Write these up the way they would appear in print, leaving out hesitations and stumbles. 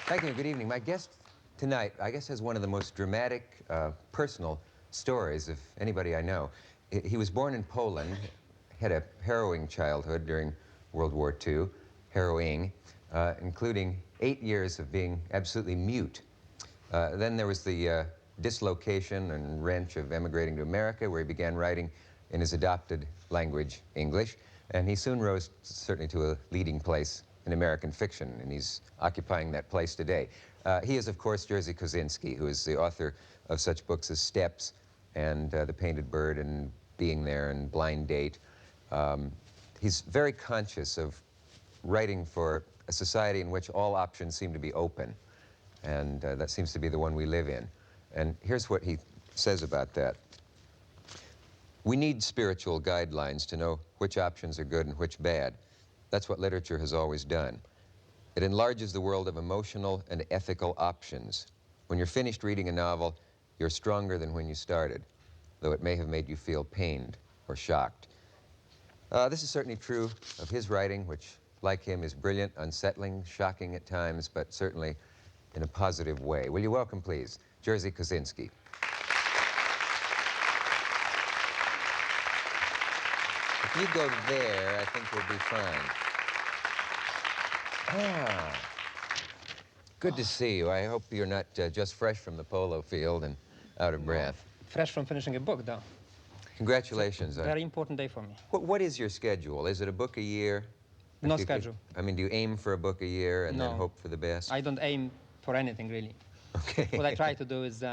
Thank you. Good evening. My guest tonight, I guess, has one of the most dramatic, personal stories of anybody I know. He was born in Poland, had a harrowing childhood during World War II, harrowing, including 8 years of being absolutely mute. Then there was the dislocation and wrench of emigrating to America, where he began writing in his adopted language, English, and he soon rose certainly to a leading place in American fiction, and he's occupying that place today. He is, of course, Jerzy Kosinski, who is the author of such books as Steps and The Painted Bird and Being There and Blind Date. He's very conscious of writing for a society in which all options seem to be open, and that seems to be the one we live in. And here's what he says about that. We need spiritual guidelines to know which options are good and which bad. That's what literature has always done. It enlarges the world of emotional and ethical options. When you're finished reading a novel, you're stronger than when you started, though it may have made you feel pained or shocked. This is certainly true of his writing, which, like him, is brilliant, unsettling, shocking at times, but certainly in a positive way. Will you welcome, please, Jerzy Kosinski. If you go there, I think we'll be fine. Ah, good to see you. I hope you're not just fresh from the polo field and out of breath. Fresh from finishing a book, though. Congratulations. Very important day for me. What is your schedule? Is it a book a year? No schedule. I mean, do you aim for a book a year and No. then hope for the best? I don't aim for anything, really. Okay. What I try to do is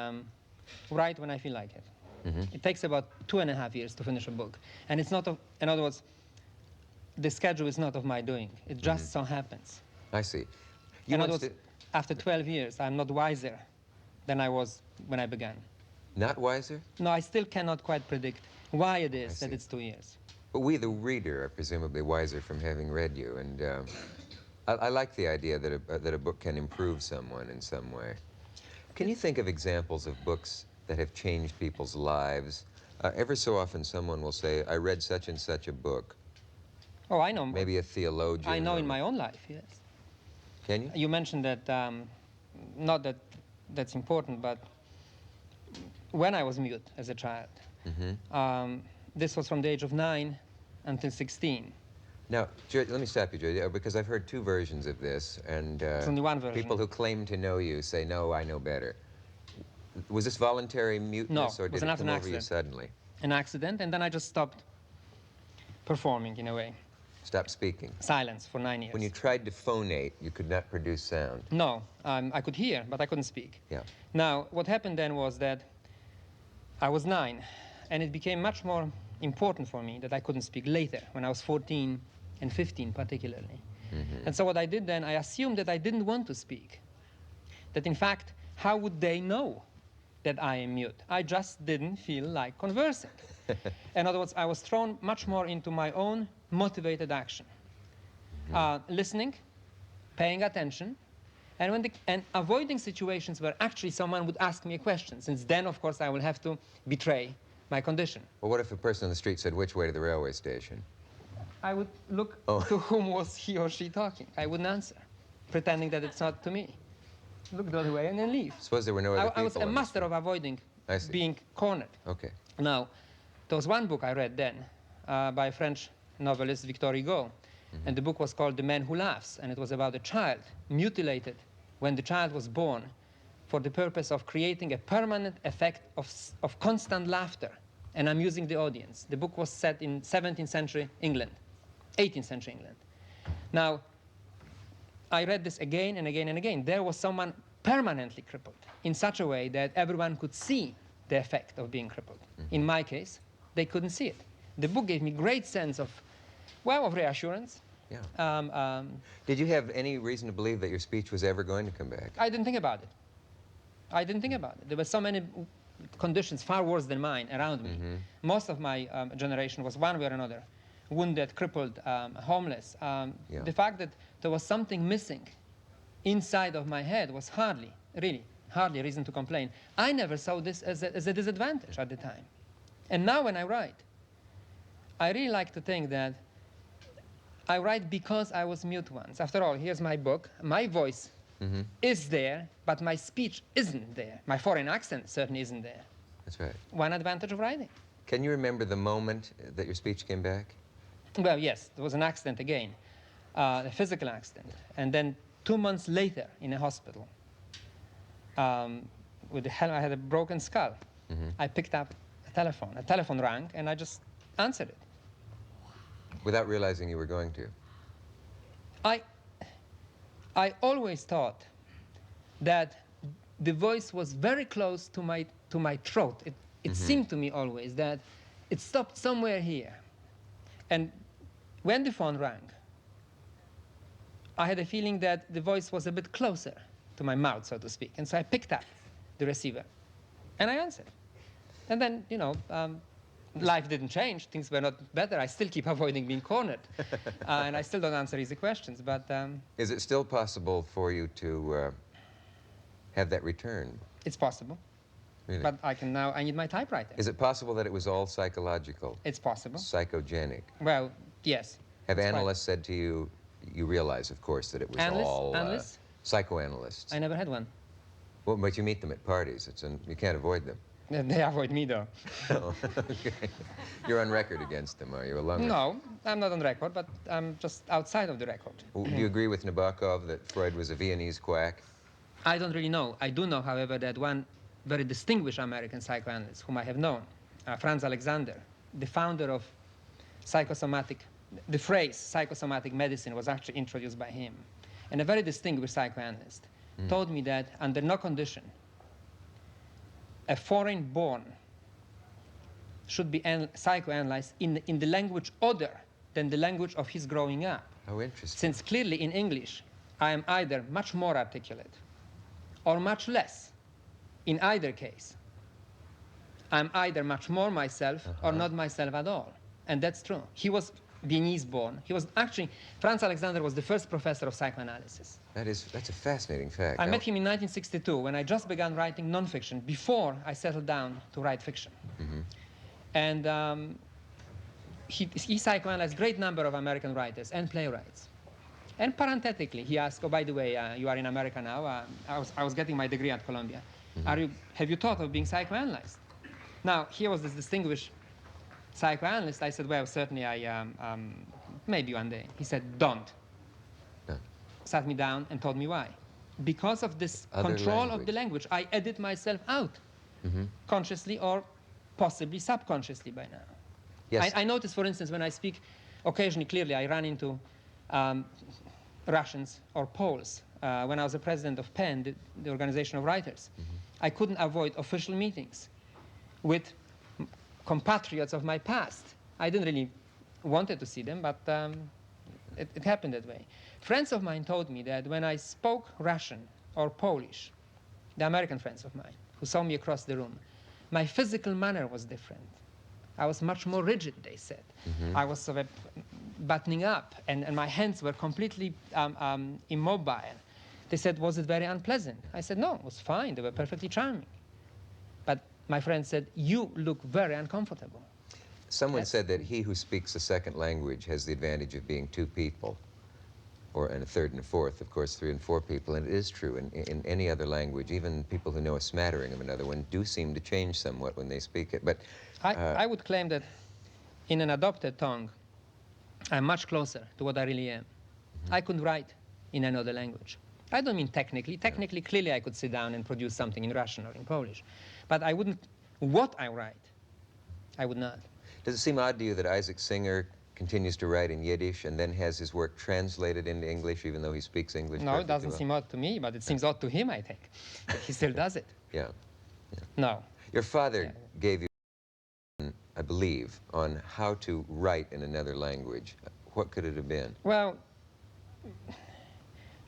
write when I feel like it. Mm-hmm. It takes about 2.5 years to finish a book. And it's not, in other words, the schedule is not of my doing. It just so happens. I see. In other words, after 12 years, I'm not wiser than I was when I began. Not wiser? No, I still cannot quite predict why it is that see. it's 2 years. But we, the reader, are presumably wiser from having read you. And I like the idea that a book can improve someone in some way. Can you think of examples of books that have changed people's lives? Ever so often someone will say, I read such and such a book. Oh, I know. Maybe a theologian. I know in my own life, yes. Can you? You mentioned that, not that that's important, but when I was mute as a child, this was from the age of 9 until 16. Now, let me stop you, Joe, because I've heard two versions of this, and There's only one version. people who claim to know you say, no, I know better. Was this voluntary muteness, No, or it was did it not come an over you accident. suddenly? An accident, and then I just stopped performing in a way. Stop speaking. Silence for 9 years. When you tried to phonate, you could not produce sound. No, I could hear, but I couldn't speak. Yeah. Now, what happened then was that I was 9, and it became much more important for me that I couldn't speak later, when I was 14 and 15 particularly. And so what I did then, I assumed that I didn't want to speak. That in fact, how would they know that I am mute? I just didn't feel like conversing. In other words, I was thrown much more into my own motivated action. Listening, paying attention, and avoiding situations where actually someone would ask me a question, since then, of course, I will have to betray my condition. Well, what if a person on the street said, which way to the railway station? I would look to whom was he or she talking. I wouldn't answer, pretending that it's not to me. Look the other way and then leave. Suppose there were no other people I was a on the master of avoiding being cornered. Okay. Now, there was one book I read then by a French novelist, Victor Hugo, and the book was called The Man Who Laughs, and it was about a child mutilated when the child was born for the purpose of creating a permanent effect of constant laughter and amusing the audience. The book was set in 17th century England, 18th century England. Now, I read this again and again and again. There was someone permanently crippled in such a way that everyone could see the effect of being crippled. In my case, they couldn't see it. The book gave me great sense of, well, of reassurance. Yeah. Did you have any reason to believe that your speech was ever going to come back? I didn't think about it. I didn't think about it. There were so many conditions far worse than mine around me. Most of my generation was one way or another, wounded, crippled, homeless. The fact that there was something missing inside of my head was hardly a reason to complain. I never saw this as a disadvantage at the time. And now when I write, I really like to think that I write because I was mute once. After all, here's my book. My voice is there, but my speech isn't there. My foreign accent certainly isn't there. That's right. One advantage of writing. Can you remember the moment that your speech came back? Well, yes, there was an accident again, a physical accident. And then 2 months later in a hospital, with I had a broken skull. I picked up a telephone. A telephone rang, and I just answered it. Without realizing you were going to? I always thought that the voice was very close to my throat. It seemed to me always that it stopped somewhere here. And when the phone rang, I had a feeling that the voice was a bit closer to my mouth, so to speak. And so I picked up the receiver, and I answered. And then, you know, life didn't change. Things were not better. I still keep avoiding being cornered. And I still don't answer easy questions. But is it still possible for you to have that return? it's possible. Really? But I need my typewriter. Is it possible that it was all psychological? It's possible. Psychogenic? Well, yes. Have That's analysts said to you, you realize, of course, that it was Analysts? all Analysts? psychoanalysts? I never had one. Well, but you meet them at parties. You can't avoid them. They avoid me, though. Oh, okay. You're on record against them, are you? Along No, I'm not on record, but I'm just outside of the record. Do you agree with Nabokov that Freud was a Viennese quack? I don't really know. I do know, however, that one very distinguished American psychoanalyst whom I have known, Franz Alexander, the founder of the phrase psychosomatic medicine was actually introduced by him. And a very distinguished psychoanalyst told me that under no condition a foreign born should be psychoanalyzed in the language other than the language of his growing up. How interesting. Since clearly in English, I am either much more articulate or much less. In either case, I'm either much more myself or not myself at all. And that's true. He was Viennese born. He was actually, Franz Alexander was the first professor of psychoanalysis. That's a fascinating fact. I met him in 1962 when I just began writing nonfiction before I settled down to write fiction. And he psychoanalyzed a great number of American writers and playwrights. And parenthetically, he asked, oh, by the way, you are in America now. I was getting my degree at Columbia. Have you thought of being psychoanalyzed? Now, here was this distinguished psychoanalyst. I said, well, certainly maybe one day. He said, don't. Sat me down and told me why. Because of this control of the language, I edit myself out, consciously or possibly subconsciously by now. Yes. I notice, for instance, when I speak, occasionally, clearly, I run into Russians or Poles. When I was the president of PEN, the Organization of Writers, I couldn't avoid official meetings with compatriots of my past. I didn't really wanted to see them, but it happened that way. Friends of mine told me that when I spoke Russian or Polish, the American friends of mine who saw me across the room, my physical manner was different. I was much more rigid, they said. I was sort of buttoning up, and my hands were completely immobile. They said, was it very unpleasant? I said, no, it was fine. They were perfectly charming. But my friend said, you look very uncomfortable. Someone said that he who speaks a second language has the advantage of being two people, and a third and a fourth, of course, 3 and 4 people. And it is true in any other language. Even people who know a smattering of another one do seem to change somewhat when they speak it. But I would claim that in an adopted tongue, I'm much closer to what I really am. I could write in another language. I don't mean technically. Technically, clearly, I could sit down and produce something in Russian or in Polish. But I wouldn't, what I write, I would not. Does it seem odd to you that Isaac Singer continues to write in Yiddish and then has his work translated into English, even though he speaks English No, it doesn't well? seem odd to me, but it seems odd to him, I think. But he still does it. Yeah. No. Your father gave you, I believe, on how to write in another language. What could it have been? Well,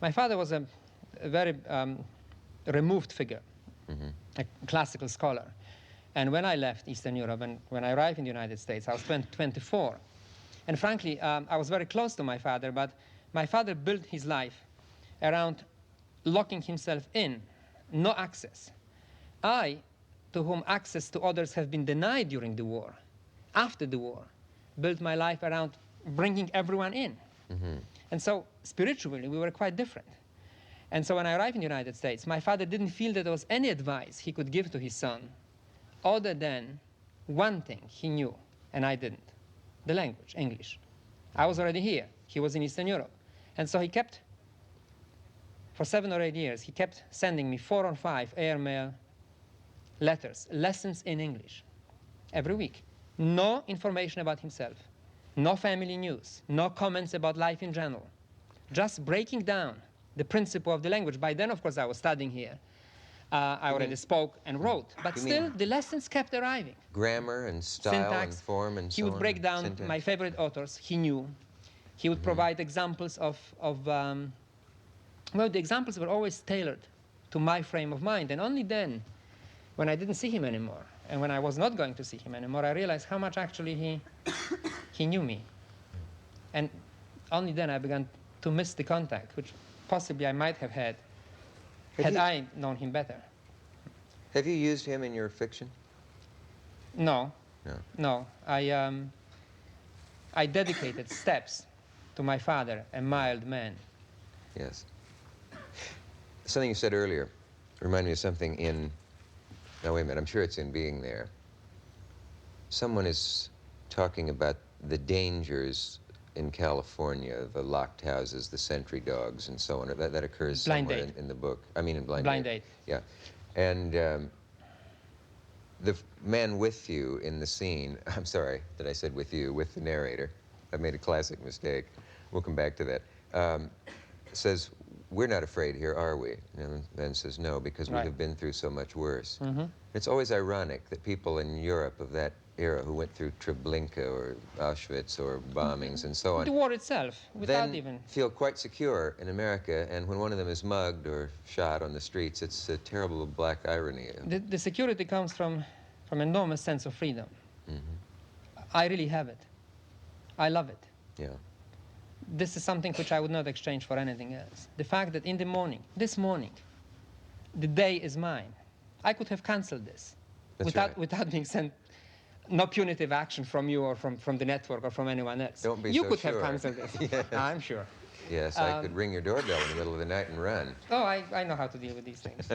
my father was a very removed figure, a classical scholar. And when I left Eastern Europe and when I arrived in the United States, I was 24. And frankly, I was very close to my father, but my father built his life around locking himself in, no access. I, to whom access to others have been denied during the war, after the war, built my life around bringing everyone in. And so spiritually, we were quite different. And so when I arrived in the United States, my father didn't feel that there was any advice he could give to his son other than one thing he knew, and I didn't: the language, English. I was already here. He was in Eastern Europe. And so he kept, for 7 or 8 years, he kept sending me 4 or 5 airmail letters, lessons in English, every week. No information about himself, no family news, no comments about life in general, just breaking down the principle of the language. By then, of course, I was studying here. I already spoke and wrote, but You still, mean the lessons kept arriving. grammar and style Syntax. and form and so He would on? break down Syntax. my favorite authors. He knew. He would provide examples well, the examples were always tailored to my frame of mind. And only then, when I didn't see him anymore, and when I was not going to see him anymore, I realized how much actually he knew me. And only then I began to miss the contact, which possibly I might have had had I known him better. Have you used him in your fiction? No, No. no. I dedicated steps to my father, a mild man. Yes. Something you said earlier reminded me of something in... Now, wait a minute. I'm sure it's in Being There. Someone is talking about the dangers in California, the locked houses, the sentry dogs, and so on. That occurs Blind somewhere Date. in the book. I mean, in Blind Blind Date. Date. Yeah. And the man with you in the scene, I'm sorry that I said with you, with the narrator. I made a classic mistake. We'll come back to that. Says, "We're not afraid here, are we?" And then says, "No, because we Right. have been through so much worse." Mm-hmm. It's always ironic that people in Europe of that era who went through Treblinka or Auschwitz or bombings and so on The war itself, without then even... feel quite secure in America, and when one of them is mugged or shot on the streets, it's a terrible black irony. The security comes from enormous sense of freedom. I really have it. I love it. Yeah. This is something which I would not exchange for anything else. The fact that in the morning, this morning, the day is mine. I could have canceled this That's without, right. without being sent, no punitive action from you or from the network or from anyone else. Don't be you so could sure. have canceled this. Yes. I'm sure. Yes, I could ring your doorbell in the middle of the night and run. Oh, I know how to deal with these things.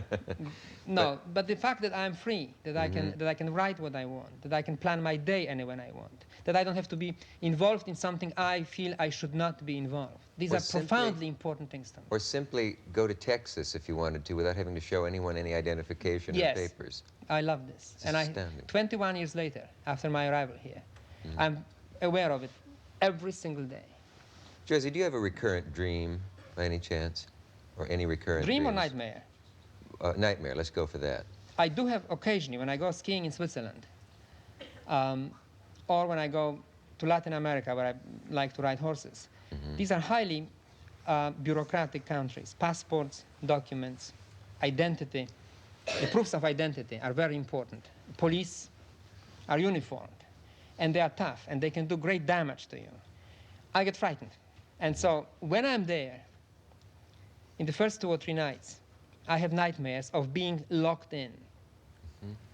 No, but the fact that I'm free, that I can write what I want, that I can plan my day when I want, that I don't have to be involved in something I feel I should not be involved. These Or are simply- profoundly important things to me. Or simply go to Texas if you wanted to without having to show anyone any identification Yes. or papers. I love this. It's And astounding. 21 years later, after my arrival here, I'm aware of it every single day. Jerzy, do you have a recurrent dream by any chance? Or any recurrent Dream or dreams? nightmare? Nightmare, let's go for that. I do have occasionally when I go skiing in Switzerland, or when I go to Latin America where I like to ride horses. These are highly bureaucratic countries. Passports, documents, identity, the proofs of identity are very important. Police are uniformed, and they are tough, and they can do great damage to you. I get frightened. And so when I'm there, in the first 2 or 3 nights, I have nightmares of being locked in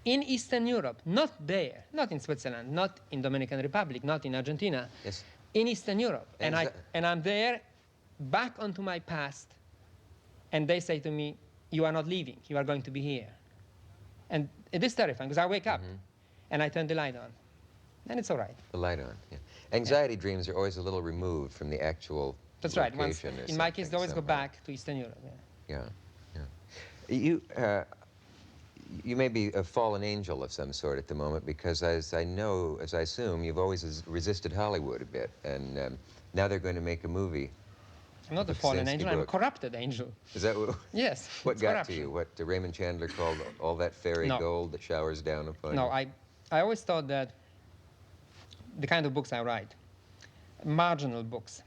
Eastern Europe, not there, not in Switzerland, not in Dominican Republic, not in Argentina, Yes. in Eastern Europe. And And I'm there, back onto my past, and they say to me, "You are not leaving, you are going to be here." And it is terrifying, because I wake up, and I turn the light on, and it's all right. The light on, yeah. Anxiety dreams are always a little removed from the actual That's right. Once, location or in my case, they always go something, back to Eastern Europe. Yeah. Yeah. You may be a fallen angel of some sort at the moment because, as I assume, you've always resisted Hollywood a bit, and now they're going to make a movie. I'm not a The fallen Kaczynski angel, I'm a book. corrupted angel. Is that what? Yes. What it's got corruption. to you? What Raymond Chandler called all that fairy No. gold that showers down upon No, you? I always thought that the kind of books I write, marginal books,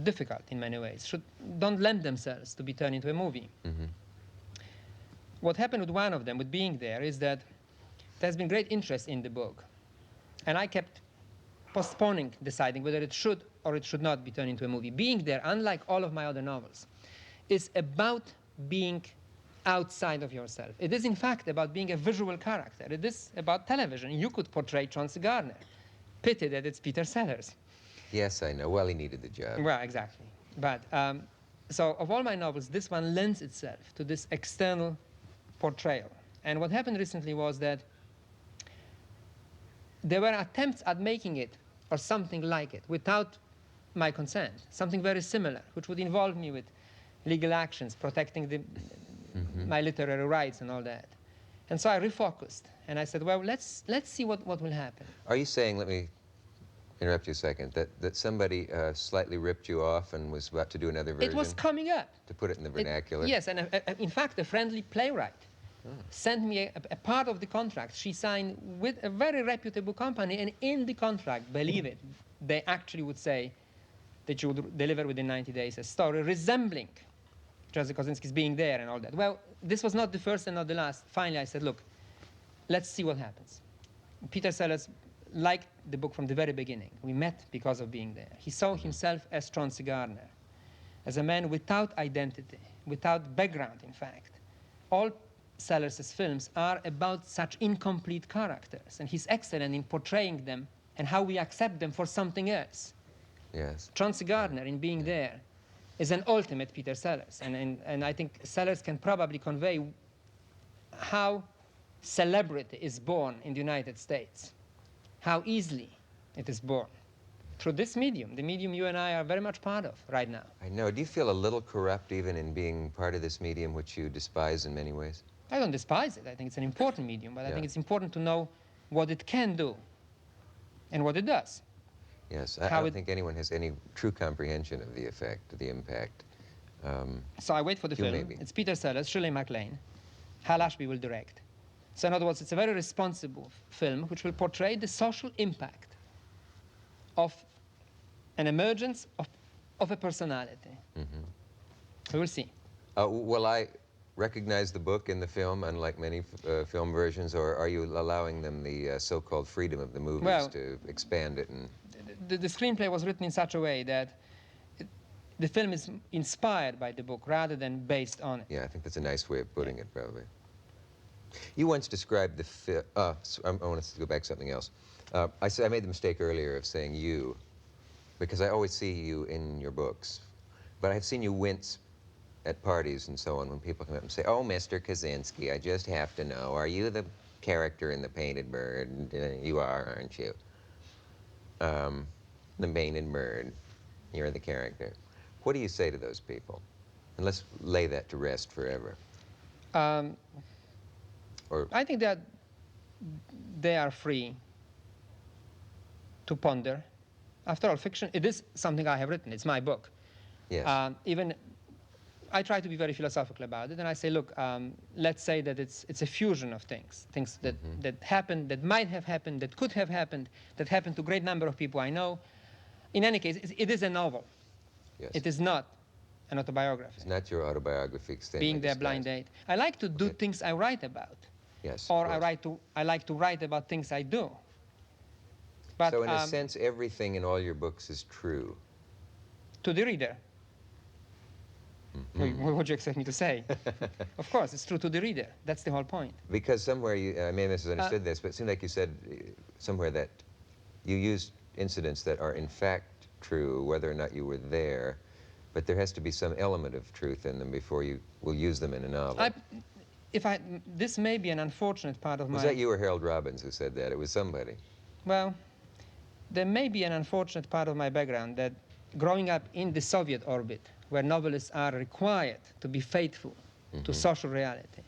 difficult in many ways, don't lend themselves to be turned into a movie. What happened with one of them, with Being There, is that there's been great interest in the book. And I kept postponing deciding whether it should or it should not be turned into a movie. Being There, unlike all of my other novels, is about being outside of yourself. It is, in fact, about being a visual character. It is about television. You could portray Chauncey Gardner. Pity that it's Peter Sellers. Yes, I know. Well, he needed the job. Well, exactly. But So of all my novels, this one lends itself to this external portrayal. And what happened recently was that there were attempts at making it or something like it without my consent, something very similar, which would involve me with legal actions, protecting my literary rights and all that. And so I refocused, and I said, well, let's see what will happen. Are you saying, let me interrupt you a second, that somebody slightly ripped you off and was about to do another version? It was coming up. To put it in the vernacular? Yes, and in fact, a friendly playwright sent me a part of the contract she signed with a very reputable company, and in the contract, believe it, they actually would say that you would deliver within 90 days a story resembling Joseph Kosinski's being there and all that. Well, this was not the first and not the last. Finally, I said, look, let's see what happens. Peter Sellers liked the book from the very beginning. We met because of being there. He saw himself as Chauncey Gardiner, as a man without identity, without background, in fact. All Sellers' films are about such incomplete characters, and he's excellent in portraying them and how we accept them for something else. Yes. Chauncey Gardiner, in being there, is an ultimate Peter Sellers, and I think Sellers can probably convey how celebrity is born in the United States, how easily it is born. Through this medium, the medium you and I are very much part of right now. I know. Do you feel a little corrupt even in being part of this medium, which you despise in many ways? I don't despise it. I think it's an important medium, but I Yeah. think it's important to know what it can do and what it does. Yes. I don't think anyone has any true comprehension of the effect, of the impact. So I wait for the You film. maybe. It's Peter Sellers, Shirley MacLaine. Hal Ashby will direct. So in other words, it's a very responsible film which will portray the social impact of an emergence of a personality. We will see. Will I recognize the book in the film, unlike many film versions, or are you allowing them the so-called freedom of the movies Well, to expand it? And The screenplay was written in such a way that the film is inspired by the book rather than based on it. yeah, I think that's a nice way of putting it, probably. You once described the film. I want to go back to something else. I made the mistake earlier of saying you, because I always see you in your books, but I've seen you wince at parties and so on when people come up and say, "Oh, Mr. Kaczynski, I just have to know, are you the character in The Painted Bird?" You are, aren't you? The Painted Bird. You're the character. What do you say to those people? And let's lay that to rest forever. Or I think that they are free to ponder. After all, fiction, it is something I have written. It's my book. yes, Even I try to be very philosophical about it, and I say, look, let's say that it's a fusion of things that, that happened, that might have happened, that could have happened, that happened to a great number of people I know. In any case, it is a novel. yes. It is not an autobiography. It's not your autobiography extended. Being there, blind date. I like to do things I write about, Yes. or of course. I like to write about things I do. But So in a sense, everything in all your books is true. to the reader. What would you expect me to say? Of course, it's true to the reader. That's the whole point. Because somewhere I may have misunderstood this, but it seemed like you said somewhere that you used incidents that are in fact true, whether or not you were there, but there has to be some element of truth in them before you will use them in a novel. This may be an unfortunate part of Was my... that you or Harold Robbins who said that? It was somebody. Well, there may be an unfortunate part of my background that growing up in the Soviet orbit, where novelists are required to be faithful to social reality,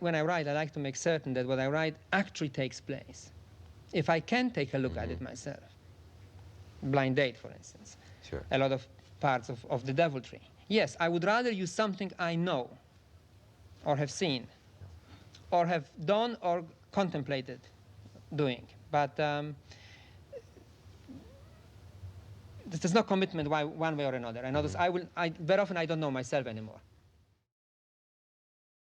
when I write, I like to make certain that what I write actually takes place. If I can take a look at it myself, Blind Date, for instance, Sure. a lot of parts of the deviltry. Yes, I would rather use something I know, or have seen, or have done or contemplated doing. But there's no commitment one way or another. And others, very often I don't know myself anymore.